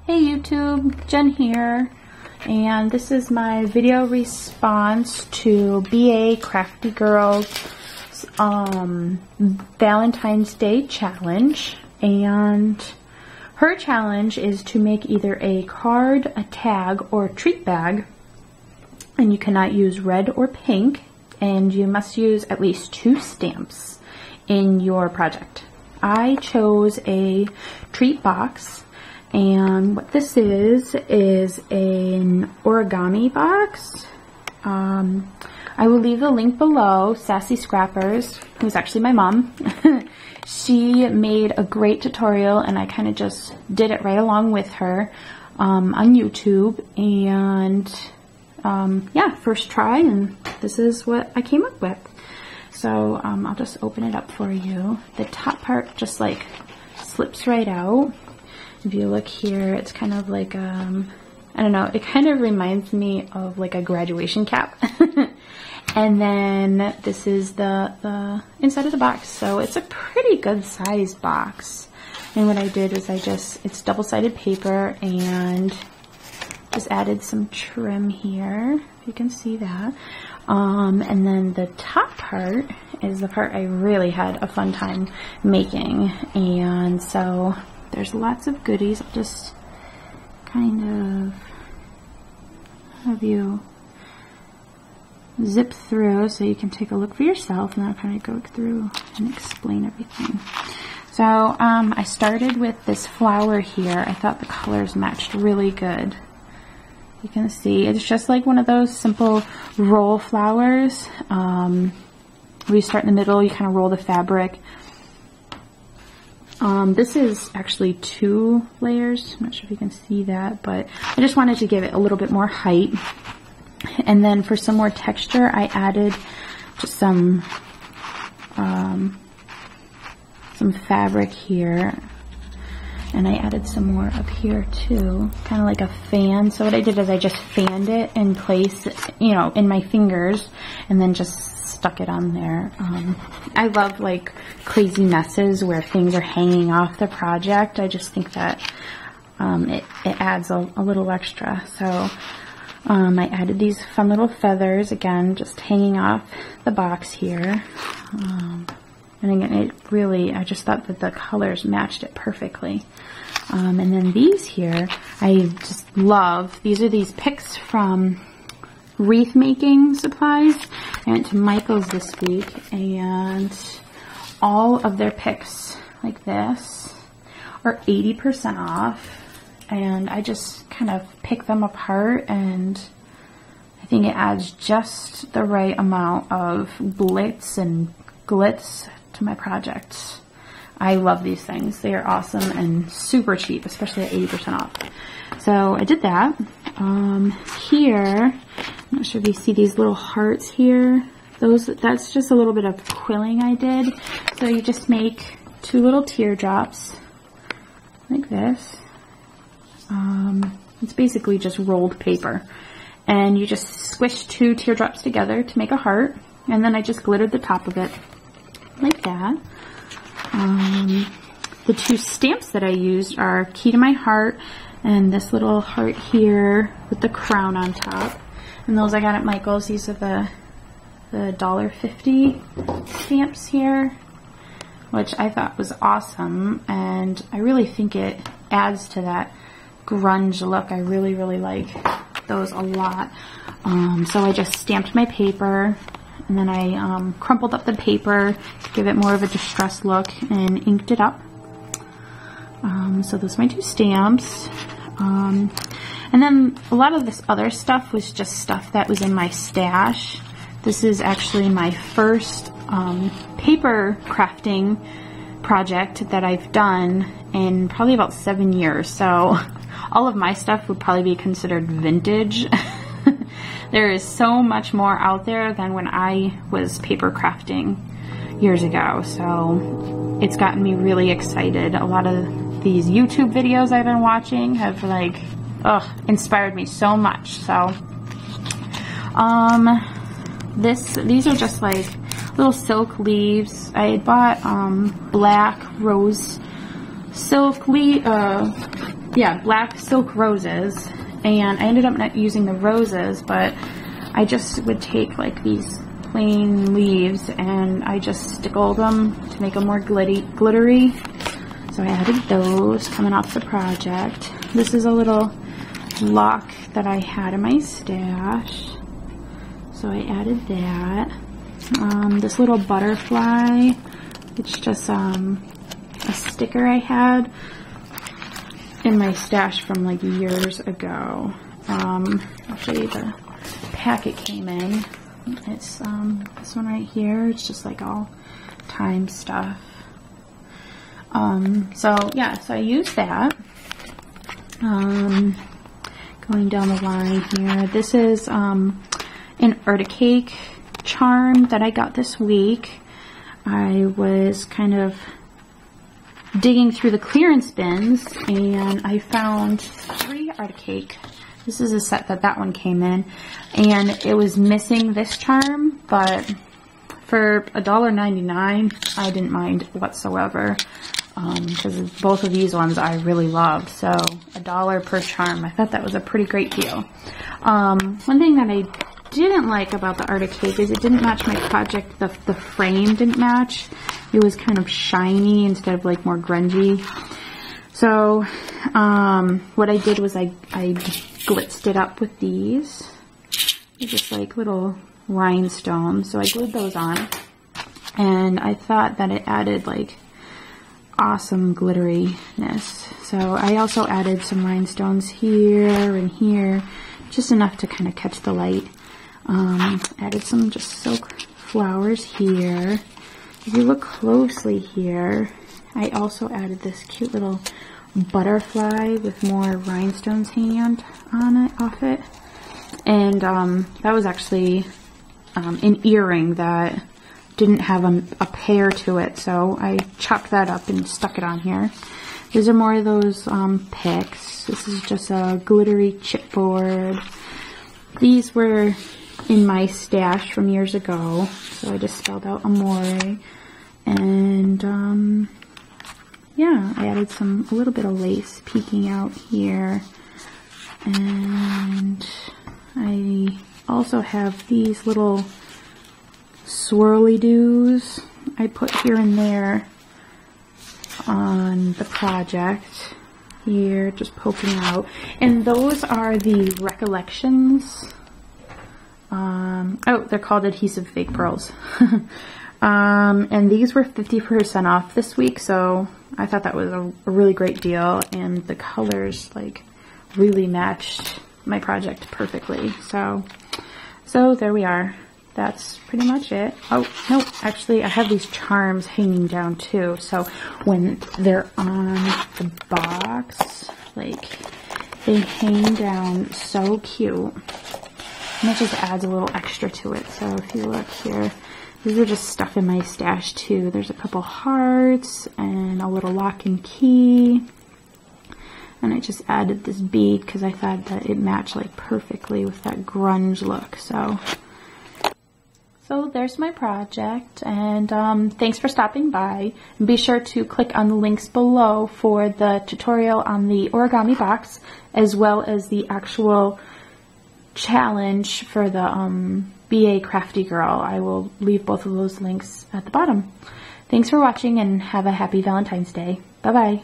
Hey YouTube, Jen here, and this is my video response to BAcraftygirl's Valentine's Day challenge. And her challenge is to make either a card, a tag, or a treat bag, and you cannot use red or pink, and you must use at least 2 stamps in your project. I chose a treat box. And what this is an origami box. I will leave the link below. Sassy Scrappers, who's actually my mom, she made a great tutorial, and I kind of just did it right along with her on YouTube. And yeah, first try, and this is what I came up with. So I'll just open it up for you. The top part just like slips right out. If you look here, it's kind of like, I don't know, it kind of reminds me of like a graduation cap. And then this is the inside of the box. So it's a pretty good sized box. And what I did is it's double-sided paper, and just added some trim here, if you can see that. And then the top part is the part I really had a fun time making. And so there's lots of goodies. I'll just kind of have you zip through so you can take a look for yourself, and then I'll kind of go through and explain everything. So I started with this flower here. I thought the colors matched really good. You can see it's just like one of those simple roll flowers. Where you start in the middle, you kind of roll the fabric. This is actually 2 layers. I'm not sure if you can see that, but I just wanted to give it a little bit more height. And then for some more texture, I added just some fabric here. And I added some more up here too, kind of like a fan. So what I did is I just fanned it in place, you know, in my fingers, and then just stuck it on there. I love like crazy messes where things are hanging off the project. I just think that it adds a little extra. So I added these fun little feathers, again, just hanging off the box here. And again, I just thought that the colors matched it perfectly. And then these here, I just love. These are these picks from wreath making supplies. I went to Michael's this week, and all of their picks like this are 80% off. And I just kind of pick them apart, and I think it adds just the right amount of glitz and glitz to my projects. I love these things. They are awesome and super cheap, especially at 80% off. So I did that. Here, I'm not sure if you see these little hearts here. That's just a little bit of quilling I did. So you just make 2 little teardrops like this. It's basically just rolled paper, and you just squish 2 teardrops together to make a heart, and then I just glittered the top of it like that. The 2 stamps that I used are Key to My Heart and this little heart here with the crown on top, and those I got at Michael's. These are the $1.50 stamps here, which I thought was awesome, and I really think it adds to that grunge look. I really like those a lot. So I just stamped my paper, and then I crumpled up the paper to give it more of a distressed look and inked it up. So those are my 2 stamps. And then a lot of this other stuff was just stuff that was in my stash. This is actually my first paper crafting project that I've done in probably about 7 years. So all of my stuff would probably be considered vintage. There is so much more out there than when I was paper crafting years ago. So it's gotten me really excited. A lot of these YouTube videos I've been watching have like, inspired me so much. So these are just like little silk leaves. I had bought black rose silk yeah, black silk roses, and I ended up not using the roses, but I just would take like these plain leaves and I just stickled them to make them more glittery. So I added those coming off the project. This is a little lock that I had in my stash, so I added that. This little butterfly, it's just a sticker I had in my stash from like years ago. I'll show you the pack it came in. It's this one right here. It's just like all time stuff. So yeah, so I used that. Going down the line here, this is an Arctic cake charm that I got this week. I was kind of digging through the clearance bins and I found 3 Arctic cake. This is a set that one came in, and it was missing this charm, but for $1.99 I didn't mind whatsoever, because both of these ones I really loved. So $1 per charm, I thought that was a pretty great deal. One thing that I didn't like about the Arctic cake is it didn't match my project. The frame didn't match. It was kind of shiny instead of like more grungy. So what I did was I glitzed it up with these. They're just like little rhinestones. So I glued those on, and I thought that it added like awesome glitteriness. So I also added some rhinestones here and here, just enough to kind of catch the light. Added some just silk flowers here. If you look closely here, I also added this cute little butterfly with more rhinestones hanging on it, off it. And that was actually an earring that didn't have a pair to it, so I chopped that up and stuck it on here. These are more of those picks. This is just a glittery chipboard. These were in my stash from years ago, so I just spelled out Amore. And yeah, I added a little bit of lace peeking out here. And I also have these little swirly-doos I put here and there on the project. Here, just poking out. And those are the Recollections. Oh, they're called adhesive fake pearls. And these were 50% off this week, so I thought that was a really great deal, and the colors like really matched my project perfectly. So there we are. That's pretty much it. Oh, no, actually I have these charms hanging down too, so when they're on the box, like, they hang down so cute. And it just adds a little extra to it. So if you look here, these are just stuff in my stash too. There's a couple hearts and a little lock and key. And I just added this bead because I thought that it matched like perfectly with that grunge look. So there's my project, and thanks for stopping by. And be sure to click on the links below for the tutorial on the origami box, as well as the actual challenge for the BAcraftygirl. I will leave both of those links at the bottom. Thanks for watching, and have a happy Valentine's Day. Bye-bye.